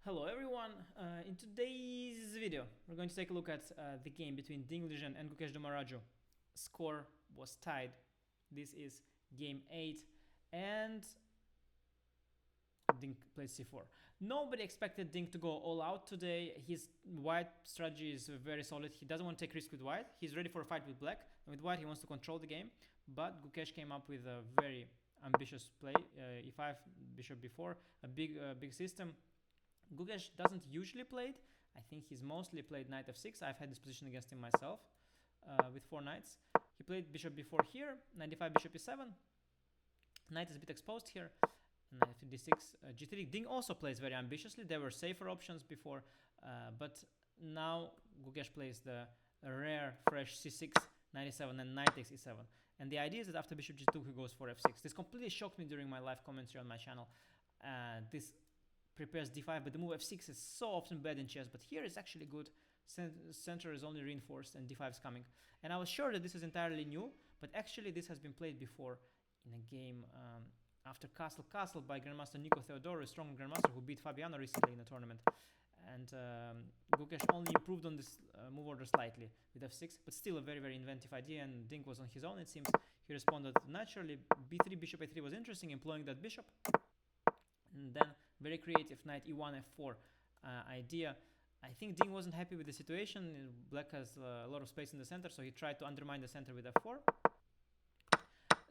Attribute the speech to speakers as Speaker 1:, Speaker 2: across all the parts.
Speaker 1: Hello everyone, in today's video we're going to take a look at the game between Ding-GUKESH and Gukesh-Ding. Score was tied. This is game 8 and Ding plays c4. Nobody expected Ding to go all out today. His white strategy is very solid. He doesn't want to take risk with white. He's ready for a fight with black, and with white he wants to control the game, but Gukesh came up with a very ambitious play. e5, bishop b4, a big system. Gukesh doesn't usually play it. I think he's mostly played knight f6. I've had this position against him myself with 4 knights. He played bishop b4 here, knight d5, bishop e7. Knight is a bit exposed here. Knight d6, g3. Ding also plays very ambitiously. There were safer options before, but now Gukesh plays the rare fresh c6, knight e7, and knight takes e7. And the idea is that after bishop g2 he goes for f6. This completely shocked me during my live commentary on my channel. This prepares d5, but the move f6 is so often bad in chess, but here it's actually good. Center is only reinforced and d5 is coming, and I was sure that this is entirely new, but actually this has been played before in a game after Castle by Grandmaster Nico Theodoro, a strong Grandmaster who beat Fabiano recently in a tournament. And Gukesh only improved on this move order slightly with f6, but still a very inventive idea, and Ding was on his own, it seems. He responded naturally. b3, bishop a3 was interesting, employing that bishop. And then very creative knight e1 f4 idea. I think Ding wasn't happy with the situation. Black has a lot of space in the center, so he tried to undermine the center with f4.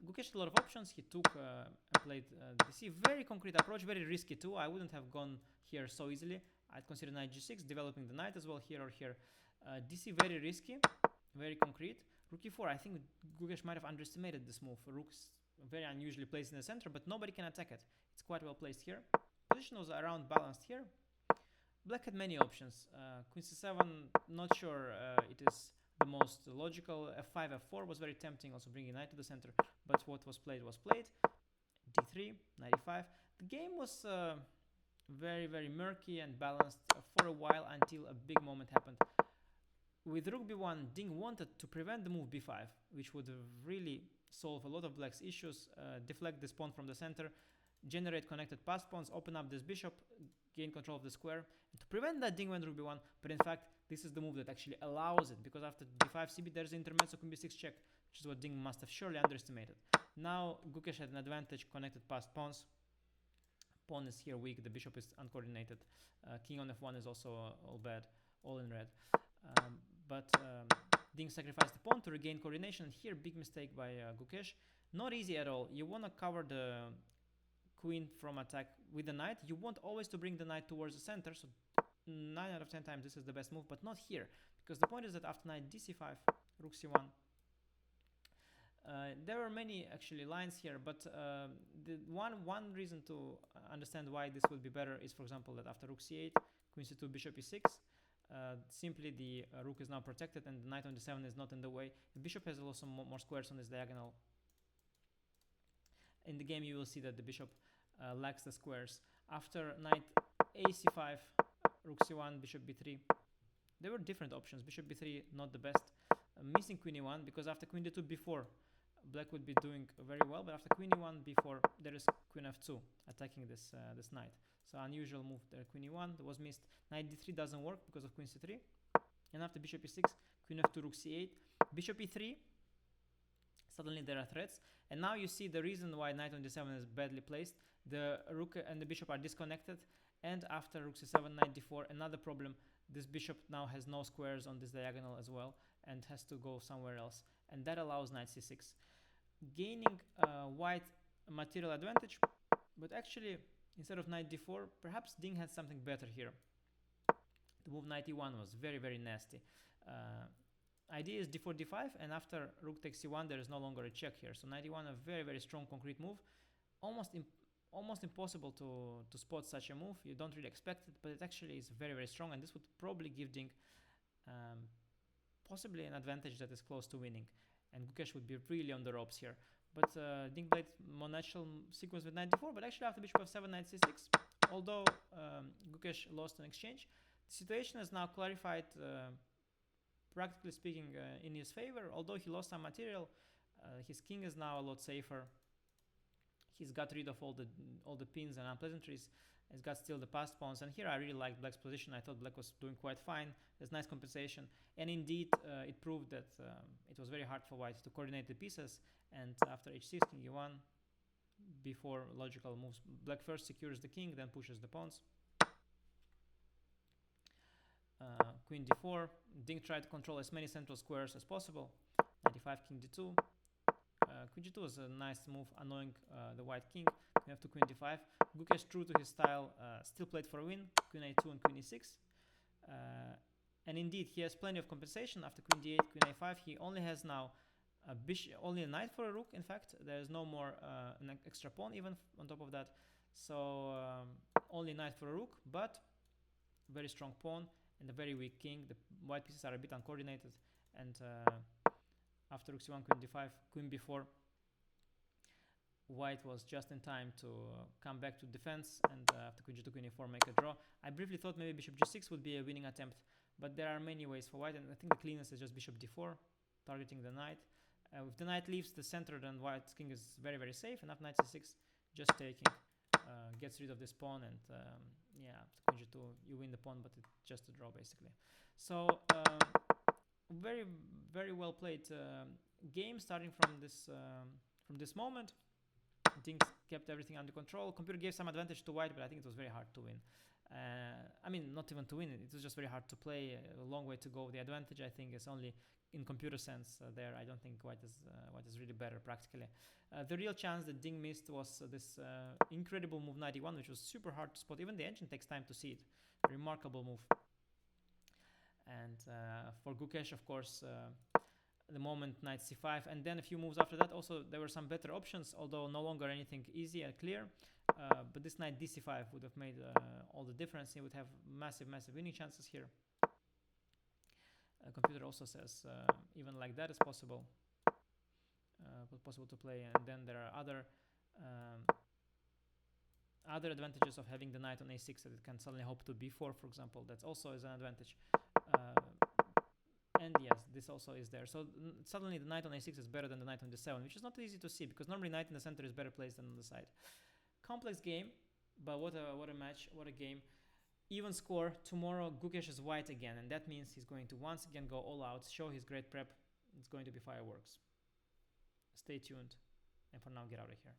Speaker 1: Gukesh had a lot of options. He took and played dc. Very concrete approach, very risky too. I wouldn't have gone here so easily. I'd consider knight g6, developing the knight as well here or here. dc very risky, very concrete. Rook e4. I think Gukesh might have underestimated this move. Rook's very unusually placed in the center, but nobody can attack it. It's quite well placed here. Position was around balanced here. Black had many options. Queen c7, not sure it is the most logical. f5, f4 was very tempting, also bringing knight to the center, but what was played was played. d3, knight e5. The game was very murky and balanced for a while until a big moment happened. With rook b1, Ding wanted to prevent the move b5, which would really solve a lot of black's issues, deflect this pawn from the center, generate connected pass pawns, open up this bishop, gain control of the square. And to prevent that, Ding went rook b1, but in fact this is the move that actually allows it, because after d5 cb there's an intermezzo queen b6 check, which is what Ding must have surely underestimated. Now Gukesh had an advantage, connected passed pawns. Pawn is here weak, the bishop is uncoordinated, king on f1 is also all bad, all in red. Ding sacrificed the pawn to regain coordination. Here, big mistake by Gukesh. Not easy at all. You want to cover the queen from attack with the knight. You want always to bring the knight towards the center. So 9 out of 10 times this is the best move, but not here. Because the point is that after knight dc5, rook c1, there are many actually lines here, but the one reason to understand why this will be better is, for example, that after rook c8, queen c2, bishop e6, simply the rook is now protected and the knight on d7 is not in the way. The bishop has also more squares on this diagonal. In the game you will see that the bishop lacks the squares. After knight ac5, rook c1, bishop b3, there were different options. Bishop b3 not the best. Missing queen e1, because after queen d2 b4 black would be doing very well, but after queen e1 b4 there is queen f2 attacking this this knight. So unusual move there. Queen e1 that was missed. Knight d3 doesn't work because of queen c3, and after bishop e6, queen f2, rook c8, bishop e3. Suddenly there are threats, and now you see the reason why knight on d7 is badly placed. The rook and the bishop are disconnected, and after rook c7, knight d4, another problem. This bishop now has no squares on this diagonal as well and has to go somewhere else, and that allows knight c6, gaining white material advantage. But actually, instead of knight d4, perhaps Ding had something better here. The move knight e1 was very nasty. Idea is d4 d5, and after rook takes c1 there is no longer a check here. So knight e1, a very strong concrete move. Almost impossible to spot such a move. You don't really expect it, but it actually is very strong, and this would probably give Ding possibly an advantage that is close to winning, and Gukesh would be really on the ropes here. But Ding played more natural sequence with knight d4, but actually after bishop f7, knight c6, although Gukesh lost an exchange, the situation is now clarified, practically speaking, in his favor. Although he lost some material, his king is now a lot safer. He's got rid of all the pins and unpleasantries. He's got still the passed pawns, and here I really liked black's position. I thought black was doing quite fine. There's nice compensation, and indeed it proved that it was very hard for white to coordinate the pieces. And after h6, king e1, before logical moves, black first secures the king, then pushes the pawns. Queen d4. Ding tried to control as many central squares as possible. 95, king d2. Queen g2 is a nice move, annoying the white king. Queen f2, queen d5. Gukesh, true to his style, still played for a win. Queen a2 and queen e6. And indeed, he has plenty of compensation after queen d8, queen a5. He only has now a bishop, only a knight for a rook. In fact, there is no more an extra pawn even on top of that. So only knight for a rook, but very strong pawn and a very weak king. The white pieces are a bit uncoordinated, and after rook c1, queen d5, queen b4, white was just in time to come back to defense, and after queen g2, queen e4, make a draw. I briefly thought maybe bishop g6 would be a winning attempt, but there are many ways for white, and I think the cleanest is just bishop d4, targeting the knight. If the knight leaves the center, then white's king is very, very safe, and after knight c6, just taking, gets rid of this pawn, and yeah, queen g2, you win the pawn, but it's just a draw basically. So very, very well played game, starting from this moment. Ding kept everything under control. Computer gave some advantage to white, but I think it was very hard to win. I mean, not even to win it was just very hard to play. A long way to go. The advantage, I think, is only in computer sense there. I don't think white is really better practically. The real chance that Ding missed was this incredible move 91, which was super hard to spot. Even the engine takes time to see it. Remarkable move. And for Gukesh, of course, the moment knight c5, and then a few moves after that. Also, there were some better options, although no longer anything easy and clear. But this knight dc5 would have made all the difference. He would have massive, massive winning chances here. Computer also says even like that is possible. Possible to play, and then there are other advantages of having the knight on a6, that it can suddenly hop to b4, for example. That also is an advantage. And yes, this also is there. So suddenly the knight on a6 is better than the knight on d7, which is not easy to see, because normally knight in the center is better placed than on the side. Complex game, but what a match, what a game. Even score. Tomorrow Gukesh is white again, and that means he's going to once again go all out, show his great prep. It's going to be fireworks. Stay tuned, and for now, get out of here.